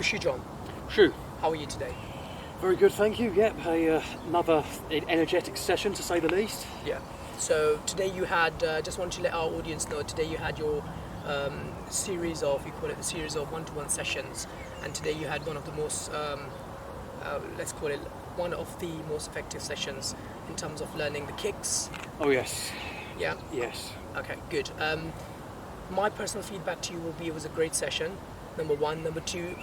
John, Shu. how are you today? Very good, thank you. Yep, another energetic session to say the least. Yeah. So today you had, just want to let our audience know, today you had your series of, we call it the series of one-to-one sessions, and today you had one of the most, let's call it one of the most effective sessions in terms of learning the kicks. Oh yes. Yeah? Yes. Okay, good. My personal feedback to you will be it was a great session, number one. Number two,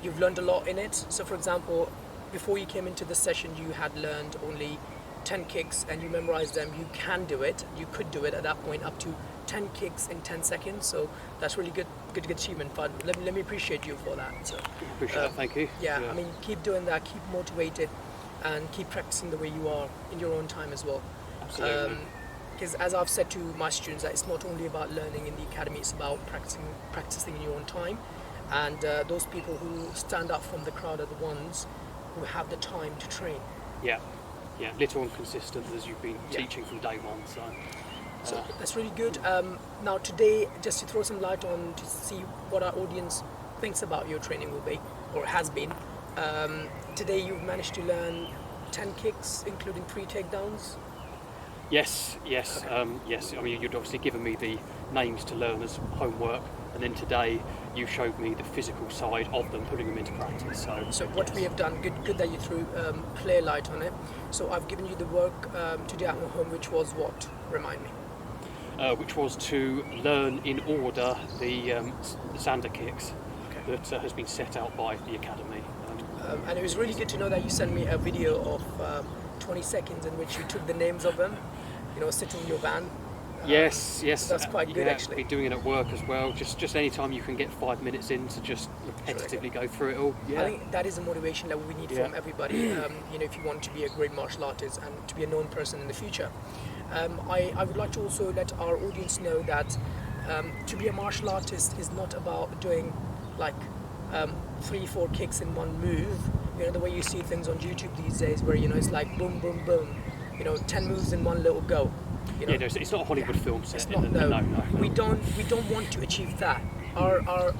you've learned a lot in it. So for example, before you came into this session, you had learned only 10 kicks and you memorized them. You can do it. You could do it at that point up to 10 kicks in 10 seconds. So that's really good achievement. But let me appreciate you for that. So, appreciate that, thank you. Yeah, I mean, keep doing that, keep motivated, and keep practicing the way you are in your own time as well. Absolutely. Because as I've said to my students, that it's not only about learning in the academy, it's about practicing in your own time. And those people who stand up from the crowd are the ones who have the time to train. Yeah, little and consistent as you've been teaching from day one. So that's really good. Now today, just to throw some light on to see what our audience thinks about your training will be, or has been. Today you've managed to learn 10 kicks, including 3 takedowns. Yes. Okay. Yes. I mean, you'd obviously given me the names to learn as homework, and then today you showed me the physical side of them, putting them into practice. So what we have done, good that you threw clear light on it. So I've given you the work to do at home, which was what? Remind me. Which was to learn in order the Sander kicks that has been set out by the academy. And it was really good to know that you sent me a video of 20 seconds in which you took the names of them, sitting in your van. Yes. That's quite good, actually. Been doing it at work as well. Just any time you can get 5 minutes in to just repetitively go through it all. Yeah. I think that is a motivation that we need from everybody. If you want to be a great martial artist and to be a known person in the future. I would like to also let our audience know that to be a martial artist is not about doing like 3-4 kicks in one move. The way you see things on YouTube these days, where it's like boom, boom, boom. 10 moves in one little go. It's not a Hollywood film set. It's not. No. We don't want to achieve that. Our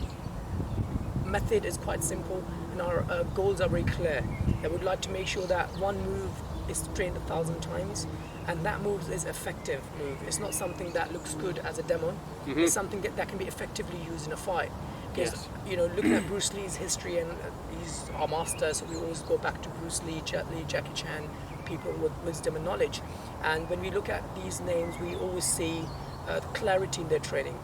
method is quite simple, and our goals are very clear. I would like to make sure that one move is trained 1,000 times, and that move is effective move. It's not something that looks good as a demo. Mm-hmm. It's something that can be effectively used in a fight. Because looking at Bruce Lee's history, and he's our master, so we always go back to Bruce Lee, Jet Li, Jackie Chan, people with wisdom and knowledge. And when we look at these names, we always see clarity in their training.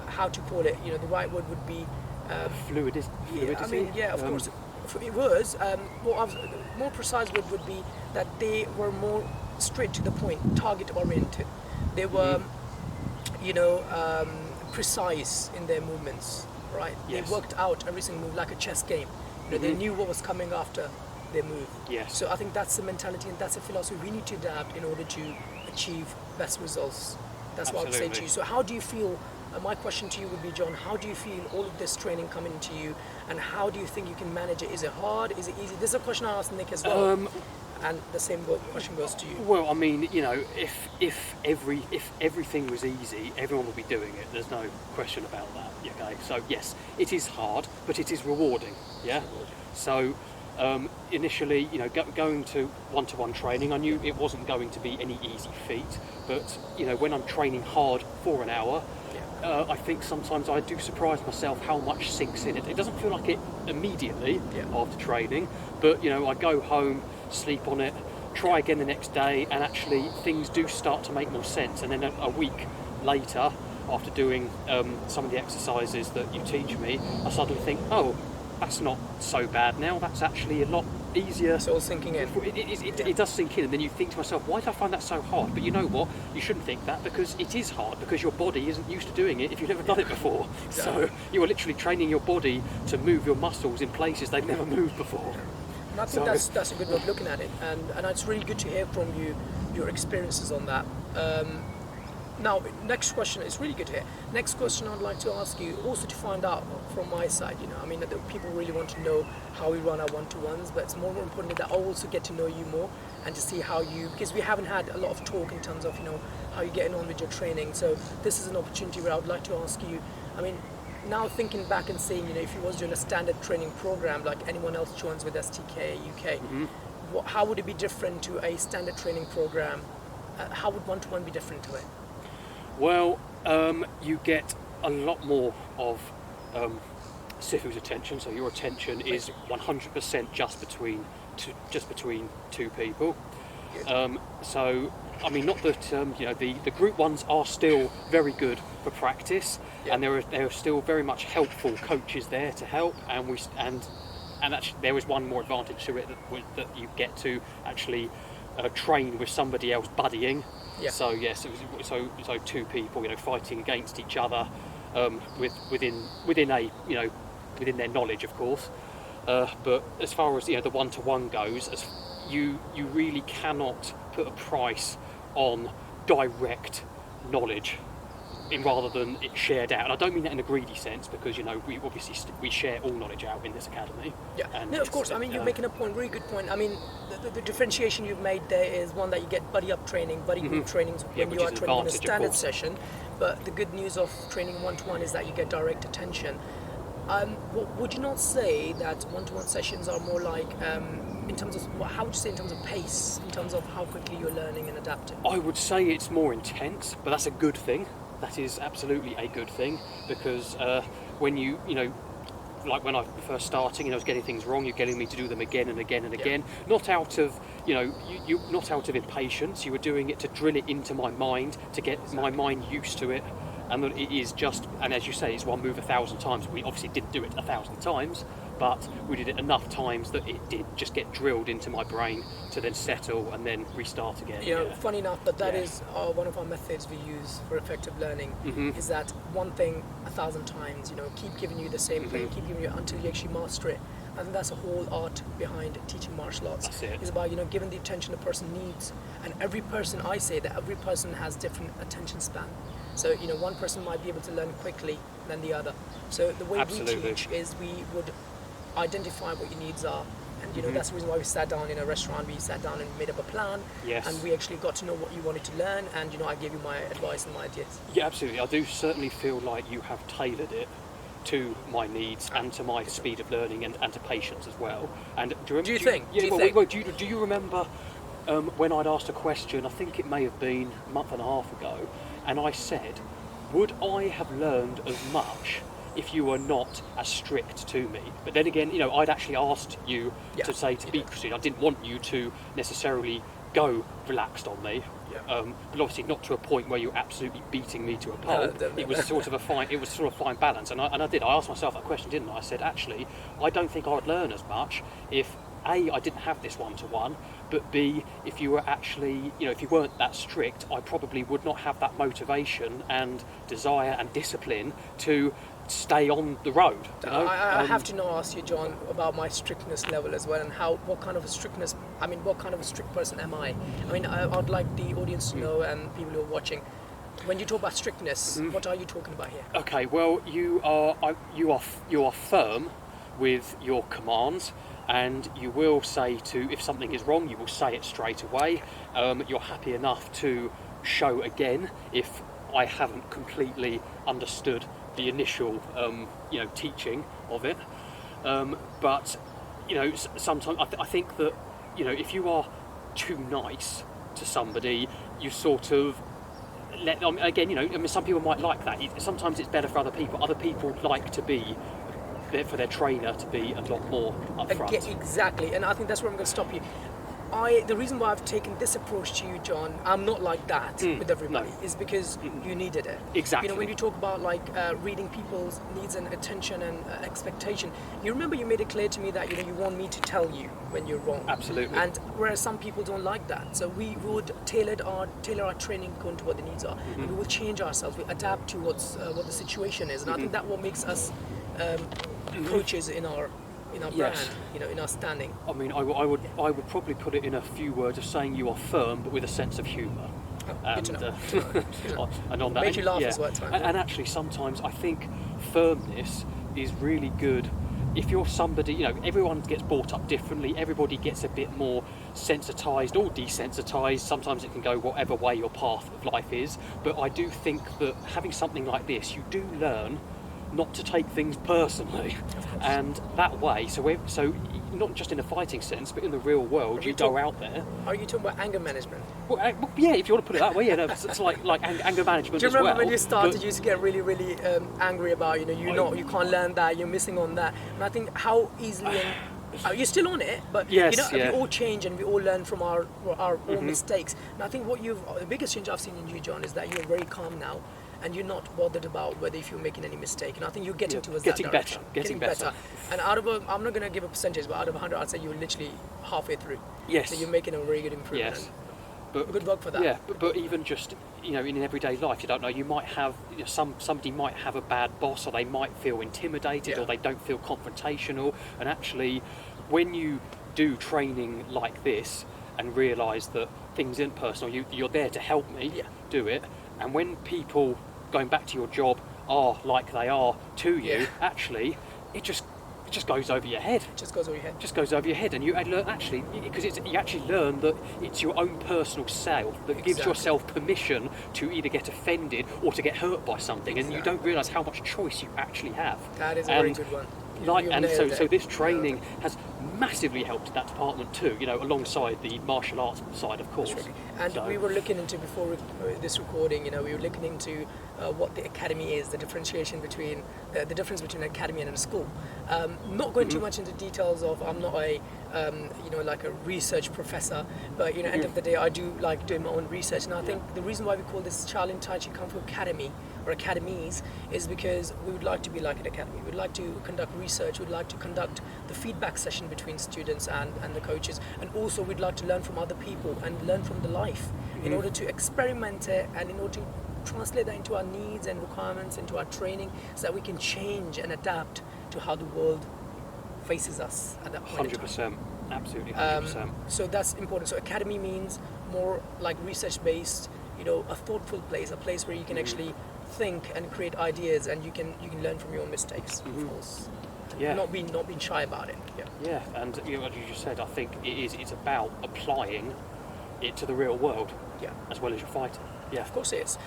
How to call it? The right word would be fluidity. Of course, it was. More precise word would be that they were more straight to the point, target oriented. They were, precise in their movements, right? Yes. They worked out every single move like a chess game. They knew what was coming after their move. Yes. So I think that's the mentality and that's the philosophy we need to adapt in order to achieve best results. That's what I would say to you. So how do you feel, my question to you would be, John, how do you feel all of this training coming to you, and how do you think you can manage it? Is it hard? Is it easy? This is a question I asked Nick as well. And the same question goes to you. Well, I mean, if everything was easy, everyone would be doing it. There's no question about that. Okay, so yes, it is hard, but it is rewarding. Yeah. So initially, going to one-to-one training, I knew it wasn't going to be any easy feat. But when I'm training hard for an hour, I think sometimes I do surprise myself how much sinks in it. It doesn't feel like it immediately after training, but I go home, sleep on it, try again the next day, and actually things do start to make more sense. And then a week later, after doing some of the exercises that you teach me, I suddenly think, oh, that's not so bad now. That's actually a lot easier. It's all sinking in. It does sink in, and then you think to myself, why did I find that so hard? But you know what? You shouldn't think that, because it is hard, because your body isn't used to doing it if you've never done it before. So you are literally training your body to move your muscles in places they've never moved before. And I think that's a good way of looking at it, and it's really good to hear from you your experiences on that. Now, next question, it's really good to hear. Next question I'd like to ask you, also to find out from my side, that people really want to know how we run our one-to-ones, but it's more important that I also get to know you more and to see how you, because we haven't had a lot of talk in terms of, how you're getting on with your training. So this is an opportunity where I would like to ask you, now thinking back and saying, if you was doing a standard training program like anyone else joins with STK UK, how would it be different to a standard training program? How would one-to-one be different to it? Well, you get a lot more of Shifu's attention, so your attention is 100% just between two people. So, I mean, not that the group ones are still very good for practice, and there are still very much helpful coaches there to help, and actually there is one more advantage to it that you get to actually train with somebody else buddying. Yeah. So yes, so two people fighting against each other within their knowledge, of course. But as far as the one-to-one goes, you really cannot put a price on direct knowledge rather than it shared out. And I don't mean that in a greedy sense, because we obviously we share all knowledge out in this academy. Yeah, and no, of course. I mean, you're making a point, really good point. I mean, the differentiation you've made there is one that you get buddy up training, buddy group trainings when you are training in a standard session. But the good news of training one-to-one is that you get direct attention. Would you not say that one-to-one sessions are more like, in terms of, how would you say in terms of pace, in terms of how quickly you're learning and adapting? I would say it's more intense, but that's a good thing. That is absolutely a good thing, because when like when I was first starting and I was getting things wrong, you're getting me to do them again and again and again. Not out of not out of impatience. You were doing it to drill it into my mind, to get my mind used to it. And that it is just, and as you say, it's one move 1,000 times. We obviously didn't do it 1,000 times, but we did it enough times that it did just get drilled into my brain to then settle and then restart again. Funny enough, that is one of our methods we use for effective learning, is that one thing 1,000 times, keep giving you the same thing, keep giving you until you actually master it. I think that's the whole art behind teaching martial arts. That's it. It's about giving the attention a person needs, and every person, I say that every person has different attention span. So one person might be able to learn quickly than the other. So the way we teach is we would identify what your needs are, and that's the reason why we sat down in a restaurant. We sat down and made up a plan, and we actually got to know what you wanted to learn, and I gave you my advice and my ideas. Yeah, absolutely. I do certainly feel like you have tailored it to my needs and to my speed of learning and to patience as well. And do you remember when I'd asked a question? I think it may have been a month and a half ago, and I said, would I have learned as much if you were not as strict to me? But then again, I'd actually asked you to say to be strict. I didn't want you to necessarily go relaxed on me. But obviously not to a point where you're absolutely beating me to a pulp. It was sort of a fine balance, and I did. I asked myself that question, didn't I? I said, actually, I don't think I'd learn as much if A, I didn't have this one-to-one, but B, if you were actually, if you weren't that strict, I probably would not have that motivation and desire and discipline to stay on the road. I have to now ask you, John, about my strictness level as well, and what kind of a strict person am I? I mean, I'd like the audience to know, and people who are watching, when you talk about strictness, what are you talking about here? Okay, well, you are firm with your commands, and you will say if something is wrong, you will say it straight away. You're happy enough to show again if I haven't completely understood the initial teaching of it, but sometimes I think that if you are too nice to somebody, you sort of some people might like that. Sometimes it's better for other people. Other people like to be for their trainer to be a lot more upfront. Exactly, and I think that's where I'm going to stop you. The reason why I've taken this approach to you, John, I'm not like that with everybody, is because you needed it. Exactly. When you talk about reading people's needs and attention and expectation, you remember you made it clear to me that you want me to tell you when you're wrong. Absolutely. And whereas some people don't like that, so we would tailor our training according to what the needs are, and we will change ourselves. We adapt to what the situation is, and I think that what makes us coaches in our brand, in our standing. I mean, I would probably put it in a few words of saying you are firm, but with a sense of humour. Good to know. And on that, made you laugh as well. And actually, sometimes I think firmness is really good. If you're somebody, everyone gets brought up differently. Everybody gets a bit more sensitised or desensitised. Sometimes it can go whatever way your path of life is. But I do think that having something like this, you do learn not to take things personally, and that way, so not just in a fighting sense, but in the real world, you go out there. Are you talking about anger management? Well, yeah, if you want to put it that way, yeah, no, it's like anger management. Do you remember as well, when you started, you used to get really, really angry about, you can't learn that, you're missing on that, and I think how easily. You're still on it, but yes, we all change and we all learn from our own mistakes. And I think the biggest change I've seen in you, John, is that you're very calm now, and you're not bothered about whether if you're making any mistake. And I think you're getting towards that direction. Getting better. And I'm not going to give a percentage, but out of 100, I'd say you're literally halfway through. Yes. So you're making a very good improvement. Yes. But, good work for that. Yeah, but even just in everyday life, you don't know. You might have somebody might have a bad boss, or they might feel intimidated, or they don't feel confrontational. And actually, when you do training like this and realise that things aren't personal, you're there to help me do it. And when people going back to your job are like they are to you, actually, it just goes over your head. Just goes over your head. Just goes over your head, and you learn actually because you actually learn that it's your own personal self that gives yourself permission to either get offended or to get hurt by something, and you don't realise how much choice you actually have. That is a very good one. So this training has massively helped that department too. Alongside the martial arts side, of course. And we were looking into before this recording. We were looking into what the academy is, the differentiation between the difference between an academy and a school. Not going too much into details of. I'm not a like a research professor, but end of the day, I do like doing my own research. And I think the reason why we call this Shaolin Tai Chi Kung Fu Academy or academies is because we would like to be like an academy. We'd like to conduct research. We'd like to conduct the feedback session between students and the coaches, and also we'd like to learn from other people and learn from the life in order to experiment it and in order to translate that into our needs and requirements, into our training, so that we can change and adapt to how the world faces us at that point. 100%, absolutely 100%. So that's important. So academy means more like research-based, a thoughtful place, a place where you can actually think and create ideas, and you can learn from your own mistakes, of course. Not being shy about it. Yeah, and as you just said, I think it's about applying it to the real world. As well as your fighting. Yeah, of course it is.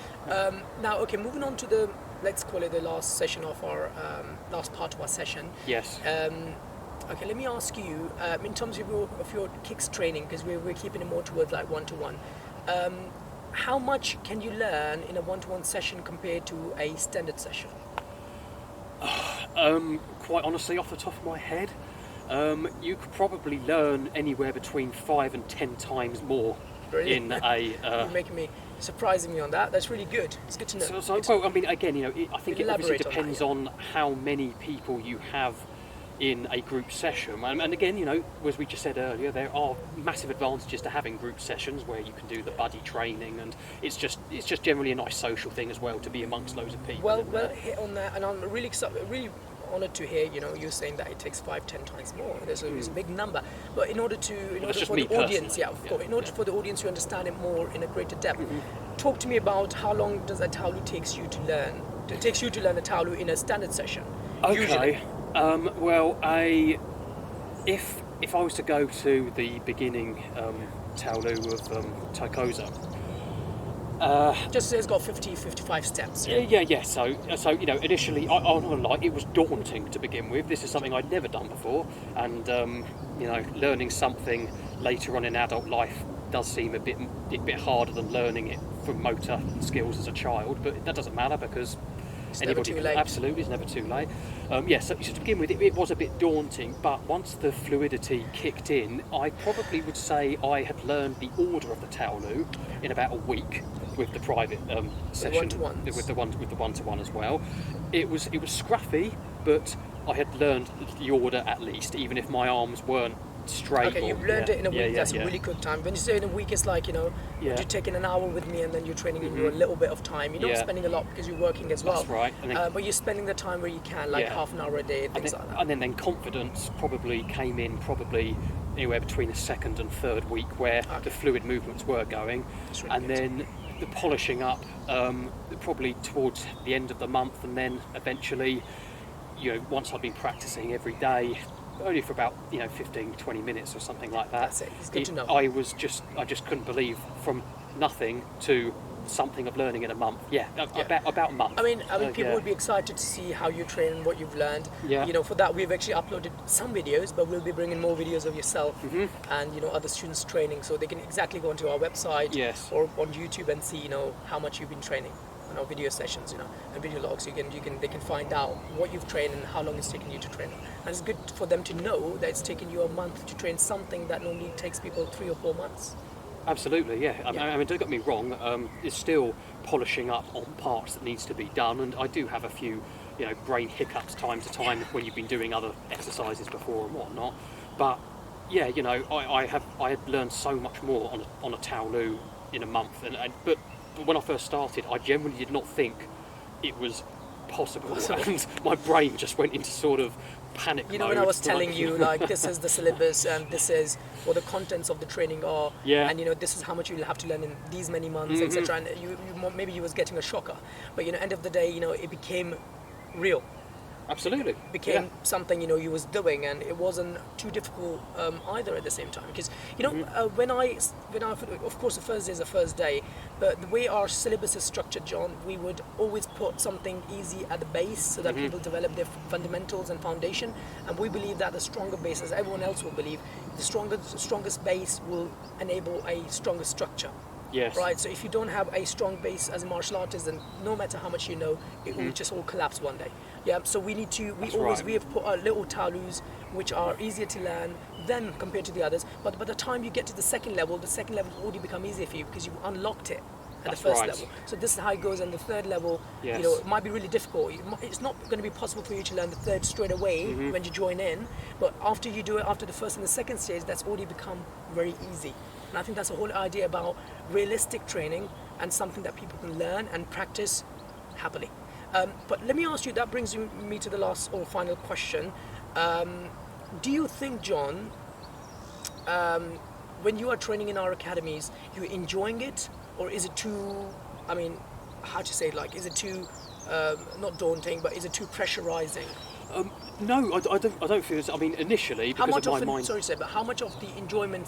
Now, moving on to let's call it the last session of our last part of our session. Yes. Let me ask you, in terms of your kicks training, because we're keeping it more towards like one-to-one. How much can you learn in a one-to-one session compared to a standard session? Quite honestly, off the top of my head, you could probably learn anywhere between 5 and 10 times more in a. You're surprising me on that. That's really good. It's good to know. Well, I mean, again, I think it obviously depends on how many people you have in a group session, and again, as we just said earlier, there are massive advantages to having group sessions where you can do the buddy training, and it's just generally a nice social thing as well to be amongst loads of people. Well, hit on that, and I'm really excited, really honoured to hear you're saying that it takes 5-10 times more. It's a big number, but in order for the audience, for the audience to understand it more in a greater depth, talk to me about how long does a Taolu takes you to learn? It takes you to learn a Taolu in a standard session. Okay. Usually. If I was to go to the beginning Taolu of Taikoza, just it's got 55 steps. Yeah. So initially, I'm not gonna lie, it was daunting to begin with. This is something I'd never done before, and learning something later on in adult life does seem a bit harder than learning it from motor skills as a child. But that doesn't matter because anybody can, absolutely, it's never too late. So to begin with, it was a bit daunting, but once the fluidity kicked in, I probably would say I had learned the order of the Taolu in about a week with the private session, with the one-to-one as well. It was scruffy, but I had learned the order at least, even if my arms weren't straight. Okay, you've learned it in a week. That's a really good time. When you say in a week, it's like you're taking an hour with me and then you're training in a little bit of time. You're not spending a lot because you're working as well. That's right. But you're spending the time where you can, like half an hour a day, things like that. And then confidence probably came in anywhere between the second and third week where the fluid movements were going, really and good. Then the polishing up probably towards the end of the month, and then eventually, once I'd been practicing every day, only for about 15-20 minutes or something like that. That's it. It's good to know. I just couldn't believe from nothing to something of learning in a month. About a month. I mean, people would be excited to see how you train and what you've learned. Yeah. You know, for that we've actually uploaded some videos, but we'll be bringing more videos of yourself and other students training, so they can exactly go onto our website or on YouTube and see how much you've been training on our video sessions, and video logs. They can find out what you've trained and how long it's taken you to train. And it's good for them to know that it's taken you a month to train something that normally takes people 3 or 4 months. Absolutely, yeah. I mean, don't get me wrong. It's still polishing up on parts that needs to be done, and I do have a few, brain hiccups time to time when you've been doing other exercises before and whatnot. But yeah, I had learned so much more on a Taolu in a month, but when I first started, I generally did not think it was possible, and my brain just went into sort of panic mode. When I was telling you, like, this is the syllabus and this is what the contents of the training are, and this is how much you'll have to learn in these many months, etc. And maybe you was getting a shocker, but end of the day, it became real. Absolutely. It became something you was doing, and it wasn't too difficult either at the same time. Because when I of course the first day is the first day, but the way our syllabus is structured, John, we would always put something easy at the base so that people develop their fundamentals and foundation. And we believe that the stronger base, as everyone else will believe, the strongest base will enable a stronger structure. Yes. Right. So if you don't have a strong base as a martial artist, then no matter how much it will just all collapse one day. Yeah. So we need to. We have put our little Taolus, which are easier to learn than compared to the others. But by the time you get to the second level already become easier for you because you unlocked it at the first level. So this is how it goes. And the third level, it might be really difficult. It's not going to be possible for you to learn the third straight away when you join in. But after you do it, after the first and the second stage, that's already become very easy. And I think that's the whole idea about realistic training and something that people can learn and practice happily. But let me ask you, that brings me to the last or final question. Do you think, John, when you are training in our academies, you're enjoying it, or is it too, is it too, not daunting, but is it too pressurizing? No, I don't feel. I mean, initially, because of my mind. Sorry, sir, but how much of the enjoyment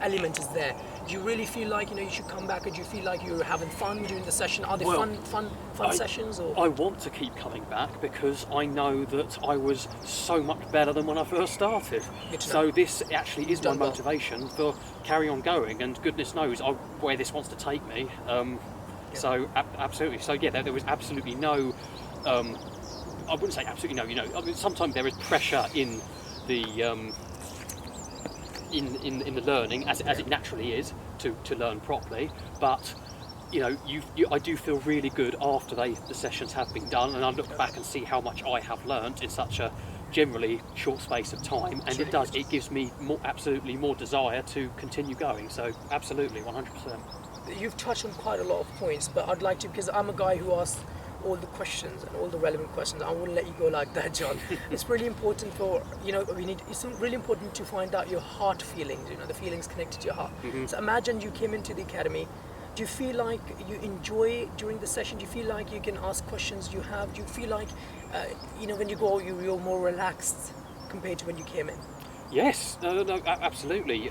element is there? Do you really feel like you should come back, or do you feel like you're having fun during the session? Are they fun sessions? Or I want to keep coming back because I know that I was so much better than when I first started. So this actually is my motivation for carry on going, and goodness knows where this wants to take me. So absolutely. So yeah, there was absolutely no. I wouldn't say absolutely no. I mean, sometimes there is pressure in the in the learning, as it naturally is to learn properly. But I do feel really good after the sessions have been done, and I look back and see how much I have learnt in such a generally short space of time, and it gives me absolutely more desire to continue going. So absolutely, 100%. You've touched on quite a lot of points, but I'd like to, because I'm a guy who asks all the questions and all the relevant questions. I wouldn't let you go like that, John. It's really important it's really important to find out your heart feelings, the feelings connected to your heart. So imagine you came into the academy. Do you feel like you enjoy during the session? Do you feel like you can ask questions you have? Do you feel like, when you go, you're more relaxed compared to when you came in? Yes, no, absolutely.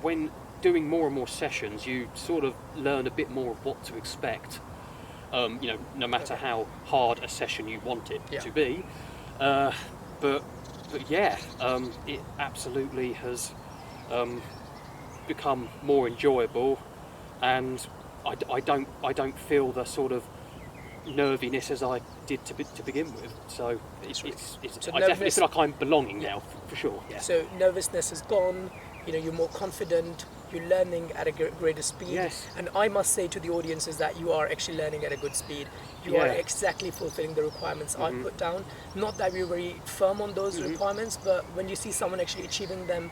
When doing more and more sessions, you sort of learn a bit more of what to expect. No matter how hard a session you want it to be, but it absolutely has become more enjoyable, and I don't feel the sort of nerviness as I did to begin with. So I definitely feel like I'm belonging now, for sure. Yeah. So nervousness is gone. You're more confident. You're learning at a greater speed. Yes. And I must say to the audiences that you are actually learning at a good speed. You are exactly fulfilling the requirements I put down. Not that we're very firm on those requirements, but when you see someone actually achieving them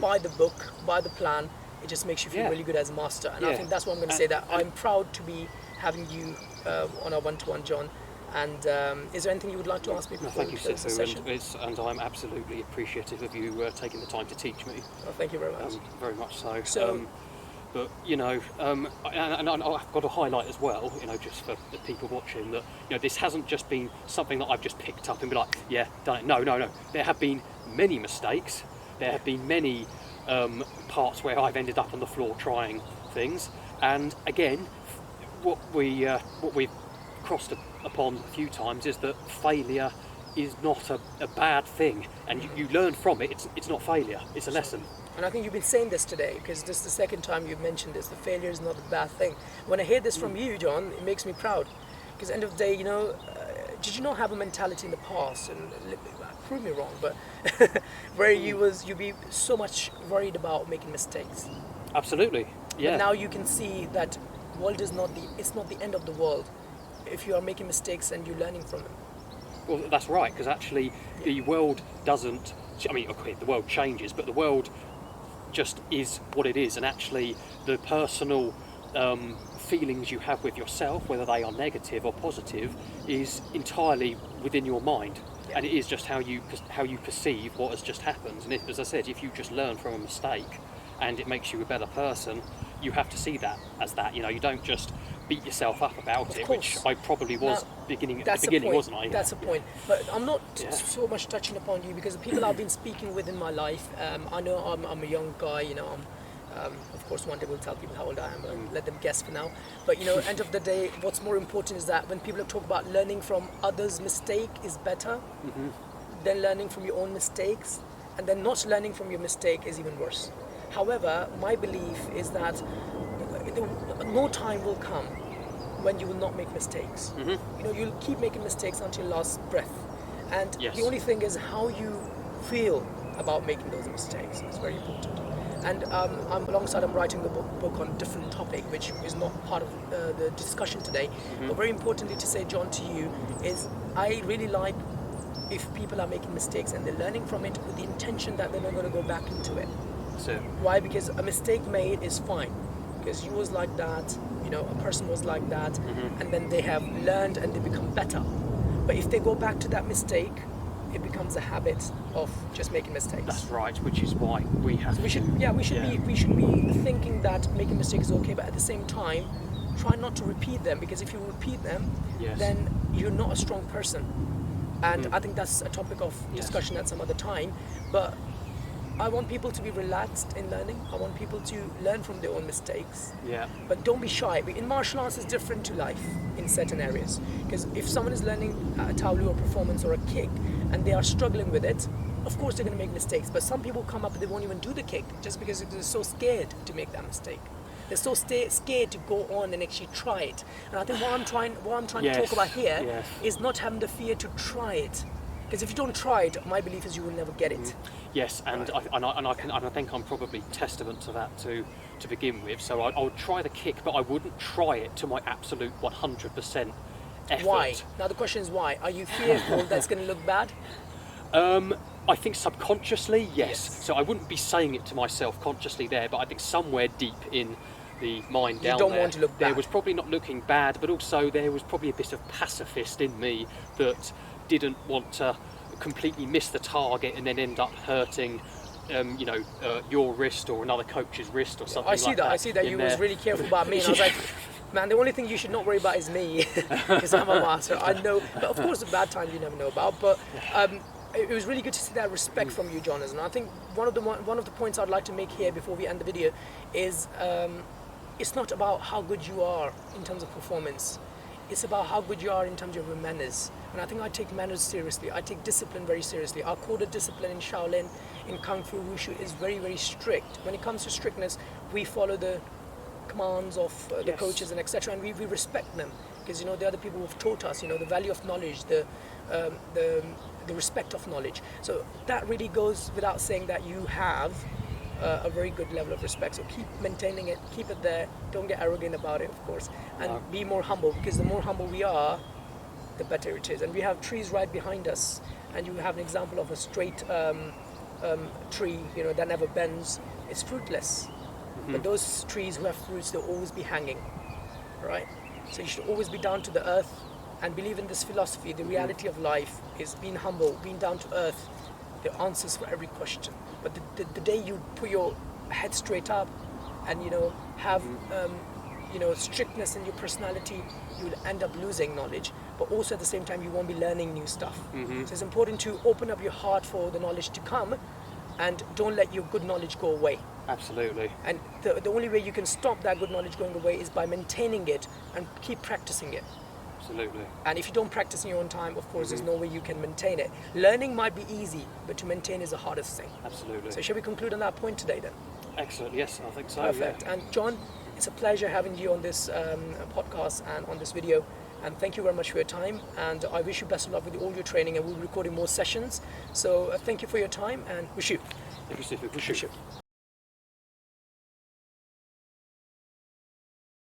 by the book, by the plan, it just makes you feel really good as a master. And I think that's what I'm going to say, that I'm proud to be having you on our one-to-one, John. And is there anything you would like to ask me before we close the session? And I'm absolutely appreciative of you taking the time to teach me. Well, thank you very much. Very much so. But and I've got to highlight as well, just for the people watching, that this hasn't just been something that I've just picked up and be like, yeah, done it. No. There have been many mistakes. There have been many parts where I've ended up on the floor trying things, And again, what we've crossed upon a few times is that failure is not a bad thing, and you learn from it. It's not failure, it's a lesson. And I think you've been saying this today, because this is the second time you've mentioned this. The failure is not a bad thing. When I hear this from you, John, it makes me proud. Because at the end of the day, did you not have a mentality in the past, and prove me wrong, but where you'd be so much worried about making mistakes? Absolutely, yeah. But now you can see that world is it's not the end of the world if you are making mistakes and you're learning from them. Well, that's right, because actually the world doesn't, I mean, okay, the world changes, but the world just is what it is, and actually the personal feelings you have with yourself, whether they are negative or positive, is entirely within your mind. Yeah. And it is just how you perceive what has just happened. And as I said, if you just learn from a mistake and it makes you a better person, you have to see that as that. You don't just beat yourself up about it, which I probably was at the beginning, wasn't I? That's a point. But I'm not so much touching upon you, because the people I've been speaking with in my life, I know I'm a young guy, of course one day we'll tell people how old I am and let them guess for now. But end of the day, what's more important is that when people talk about learning from others' mistake is better than learning from your own mistakes, and then not learning from your mistake is even worse. However, my belief is that no time will come when you will not make mistakes. You'll keep making mistakes until your last breath, and the only thing is how you feel about making those mistakes is very important. And I'm writing the book on a different topic, which is not part of the discussion today. But very importantly to say, John, to you, is I really like if people are making mistakes and they're learning from it with the intention that they're not going to go back into it. So why? Because a mistake made is fine, because you was like that, a person was like that, and then they have learned and they become better. But if they go back to that mistake, it becomes a habit of just making mistakes. That's right, which is why we have we should be thinking that making mistakes is okay, but at the same time try not to repeat them, because if you repeat them, then you're not a strong person. And I think that's a topic of discussion at some other time. But I want people to be relaxed in learning. I want people to learn from their own mistakes. Yeah. But don't be shy. In martial arts, it's different to life in certain areas. Because if someone is learning a taolu or performance or a kick and they are struggling with it, of course they're going to make mistakes. But some people come up and they won't even do the kick just because they're so scared to make that mistake. They're so scared to go on and actually try it. And I think what I'm trying to talk about here is not having the fear to try it. Because if you don't try it, my belief is you will never get it. Yes, and I think I'm probably testament to that to begin with. So I would try the kick, but I wouldn't try it to my absolute 100% effort. Why? Now the question is why? Are you fearful that's going to look bad? I think subconsciously, yes. So I wouldn't be saying it to myself consciously there, but I think somewhere deep in the mind down there, want to look bad. There was probably not looking bad, but also there was probably a bit of pacifist in me that didn't want to completely miss the target and then end up hurting your wrist or another coach's wrist or something like that. I see that you was really careful about me, and I was like, man, the only thing you should not worry about is me, because I'm a master. I know, but of course the bad times you never know about, but it was really good to see that respect from you, Jonas. And I think one of the points I'd like to make here before we end the video is it's not about how good you are in terms of performance. It's about how good you are in terms of your manners. And I think I take manners seriously. I take discipline very seriously. Our code of discipline in Shaolin, in Kung Fu, Wushu is very, very strict. When it comes to strictness, we follow the commands of the coaches and etc. And we respect them, because they're the people who've taught us, the value of knowledge, the respect of knowledge. So that really goes without saying that you have a very good level of respect. So keep maintaining it, keep it there. Don't get arrogant about it, of course, and be more humble, because the more humble we are, the better it is. And we have trees right behind us, and you have an example of a straight tree, that never bends. It's fruitless. But those trees who have fruits, they'll always be hanging, right? So you should always be down to the earth and believe in this philosophy. The reality of life is being humble, being down to earth. There are answers for every question. But the day you put your head straight up and have strictness in your personality, you will end up losing knowledge. But also at the same time, you won't be learning new stuff. So it's important to open up your heart for the knowledge to come, and don't let your good knowledge go away. Absolutely. And the only way you can stop that good knowledge going away is by maintaining it and keep practicing it. Absolutely. And if you don't practice in your own time, of course, there's no way you can maintain it. Learning might be easy, but to maintain is the hardest thing. Absolutely. So shall we conclude on that point today then? Excellent. Yes, I think so. Perfect. Yeah. And John, it's a pleasure having you on this podcast and on this video. And thank you very much for your time. And I wish you best of luck with all your training, and we'll be recording more sessions. So thank you for your time, and wish you. Thank you, Shifu. Wish you.